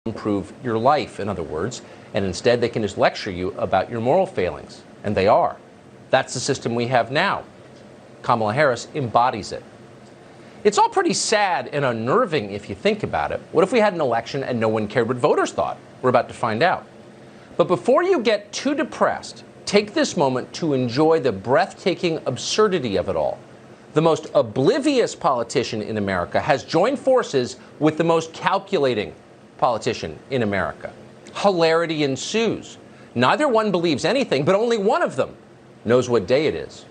improve your life, in other words, and instead they can just lecture you about your moral failings. And they are. That's the system we have now. Kamala Harris embodies it. It's all pretty sad and unnerving if you think about it. What if we had an election and no one cared what voters thought? We're about to find out. But before you get too depressed, take this moment to enjoy the breathtaking absurdity of it all. The most oblivious politician in America has joined forces with the most calculating politician in America. Hilarity ensues. Neither one believes anything, but only one of them knows what day it is.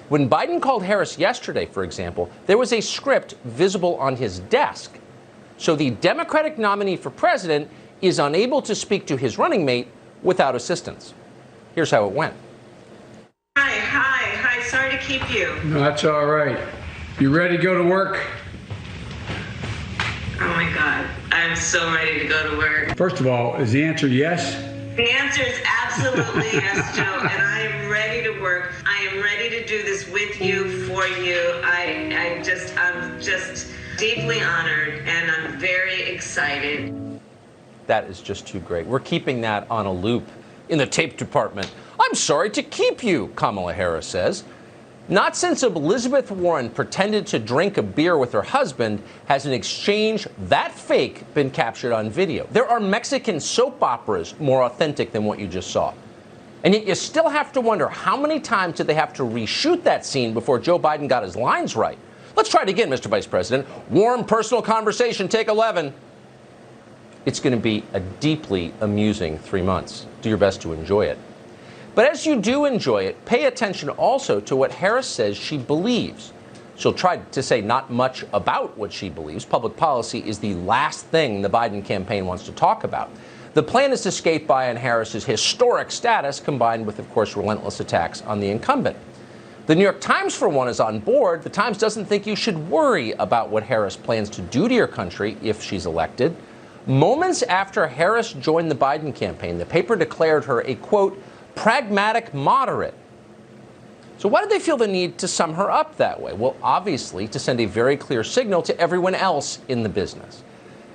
When Biden called Harris yesterday, for example, there was a script visible on his desk. So the Democratic nominee for president is unable to speak to his running mate without assistance. Here's how it went. Hi. Sorry to keep you. No, that's all right. You ready to go to work? Oh my God. I'm so ready to go to work. First of all, is the answer yes? The answer is absolutely yes, Joe. And I am ready to work. I am ready to do this with you, for you. I'm just deeply honored, and I'm very excited. That is just too great. We're keeping that on a loop in the tape department. I'm sorry to keep you, Kamala Harris says. Not since Elizabeth Warren pretended to drink a beer with her husband has an exchange that fake been captured on video. There are Mexican soap operas more authentic than what you just saw. And yet you still have to wonder how many times did they have to reshoot that scene before Joe Biden got his lines right. Let's try it again, Mr. Vice President. Warm personal conversation, take 11. It's going to be a deeply amusing 3 months. Do your best to enjoy it. But as you do enjoy it, pay attention also to what Harris says she believes. She'll try to say not much about what she believes. Public policy is the last thing the Biden campaign wants to talk about. The plan is to skate by on Harris's historic status, combined with, of course, relentless attacks on the incumbent. The New York Times, for one, is on board. The Times doesn't think you should worry about what Harris plans to do to your country if she's elected. Moments after Harris joined the Biden campaign, the paper declared her a, quote, pragmatic moderate. So why did they feel the need to sum her up that way? Well, obviously, to send a very clear signal to everyone else in the business.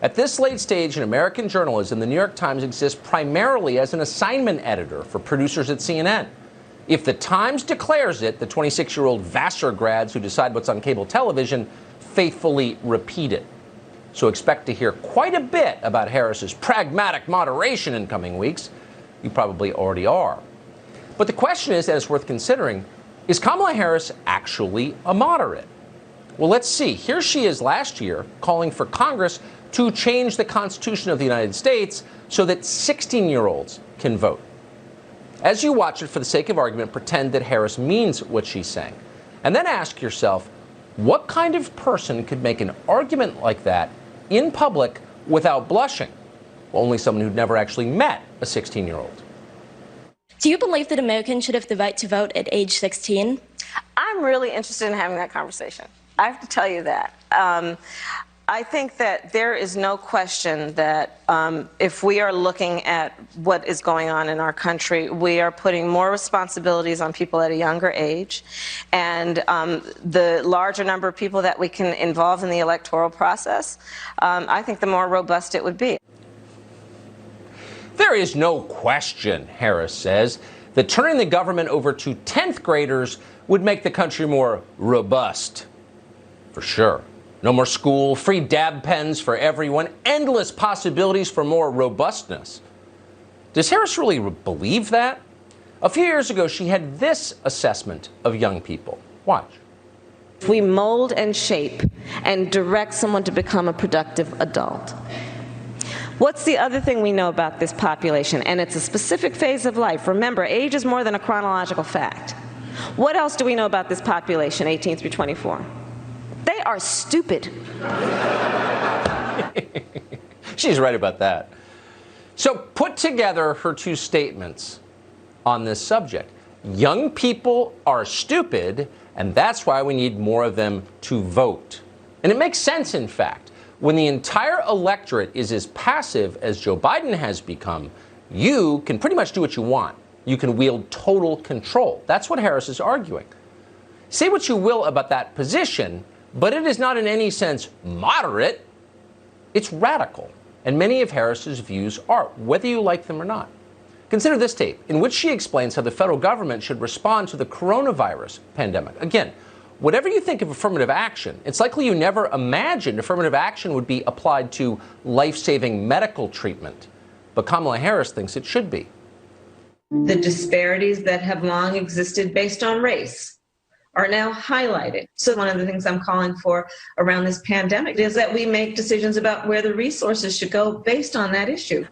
At this late stage in American journalism, the New York Times exists primarily as an assignment editor for producers at CNN. If the Times declares it, the 26-year-old Vassar grads who decide what's on cable television faithfully repeat it. So expect to hear quite a bit about Harris's pragmatic moderation in coming weeks. You probably already are. But the question is, and it's worth considering, is Kamala Harris actually a moderate? Well, let's see. Here she is last year calling for Congress to change the Constitution of the United States so that 16-year-olds can vote. As you watch it, for the sake of argument, pretend that Harris means what she's saying. And then ask yourself, what kind of person could make an argument like that in public without blushing? Well, only someone who'd never actually met a 16-year-old. Do you believe that Americans should have the right to vote at age 16? I'm really interested in having that conversation. I have to tell you that. I think that there is no question that if we are looking at what is going on in our country, we are putting more responsibilities on people at a younger age. And the larger number of people that we can involve in the electoral process, I think the more robust it would be. There is no question, Harris says, that turning the government over to 10th graders would make the country more robust. For sure. No more school, free dab pens for everyone, endless possibilities for more robustness. Does Harris really believe that? A few years ago, she had this assessment of young people. Watch. If we mold and shape and direct someone to become a productive adult. What's the other thing we know about this population? And it's a specific phase of life. Remember, age is more than a chronological fact. What else do we know about this population, 18 through 24? They are stupid. She's right about that. So put together her two statements on this subject. Young people are stupid, and that's why we need more of them to vote. And it makes sense, in fact. When the entire electorate is as passive as Joe Biden has become, you can pretty much do what you want. You can wield total control. That's what Harris is arguing. Say what you will about that position, but it is not in any sense moderate. It's radical. and many of Harris's views are, whether you like them or not. Consider this tape, in which she explains how the federal government should respond to the coronavirus pandemic. Again, whatever you think of affirmative action, it's likely you never imagined affirmative action would be applied to life-saving medical treatment. But Kamala Harris thinks it should be. The disparities that have long existed based on race are now highlighted. So one of the things I'm calling for around this pandemic is that we make decisions about where the resources should go based on that issue.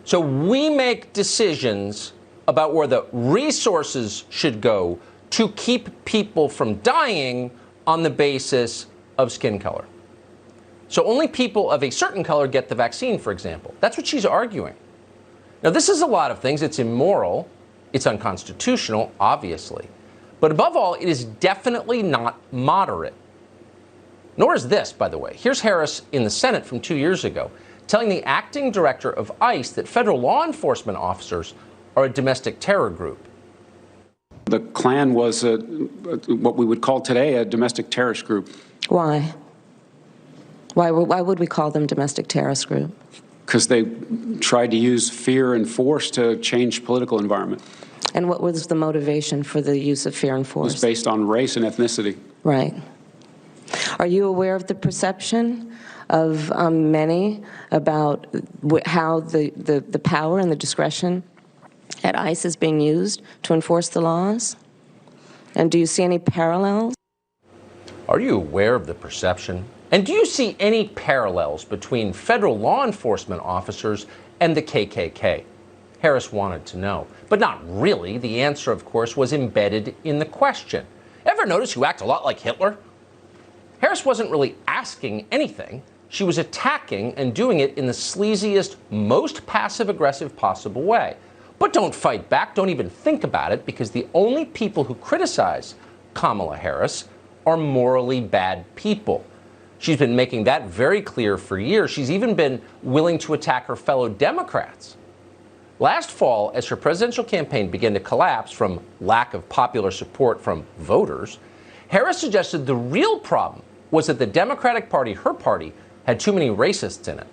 So we make decisions about where the resources should go to keep people from dying on the basis of skin color. So only people of a certain color get the vaccine, for example. That's what she's arguing. Now, this is a lot of things. It's immoral. It's unconstitutional, obviously. But above all, it is definitely not moderate. Nor is this, by the way. Here's Harris in the Senate from 2 years ago, telling the acting director of ICE that federal law enforcement officers are a domestic terror group. The Klan was what we would call today a domestic terrorist group. Why? Why would we call them domestic terrorist group? Because they tried to use fear and force to change political environment. And what was the motivation for the use of fear and It force? was based on race and ethnicity. Right. Are you aware of the perception of many about how the power and the discretion at ICE is being used to enforce the laws? And do you see any parallels? Are you aware of the perception? And do you see any parallels between federal law enforcement officers and the KKK? Harris wanted to know. But not really. The answer, of course, was embedded in the question. Ever notice you act a lot like Hitler? Harris wasn't really asking anything. She was attacking and doing it in the sleaziest, most passive-aggressive possible way. But don't fight back. Don't even think about it, because the only people who criticize Kamala Harris are morally bad people. She's been making that very clear for years. She's even been willing to attack her fellow Democrats. Last fall, as her presidential campaign began to collapse from lack of popular support from voters, Harris suggested the real problem was that the Democratic Party, her party, had too many racists in it.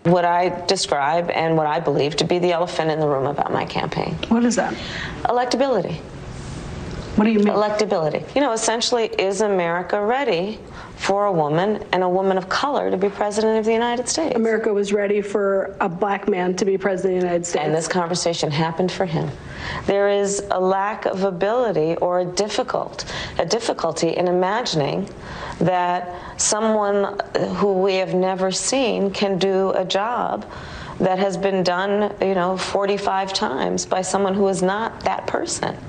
What I describe and what I believe to be the elephant in the room about my campaign. What is that? Electability. What do you mean? Electability. You know, essentially, is America ready for a woman and a woman of color to be president of the United States? America was ready for a black man to be president of the United States. And this conversation happened for him. There is a lack of ability or a difficulty in imagining that someone who we have never seen can do a job that has been done, 45 times by someone who is not that person.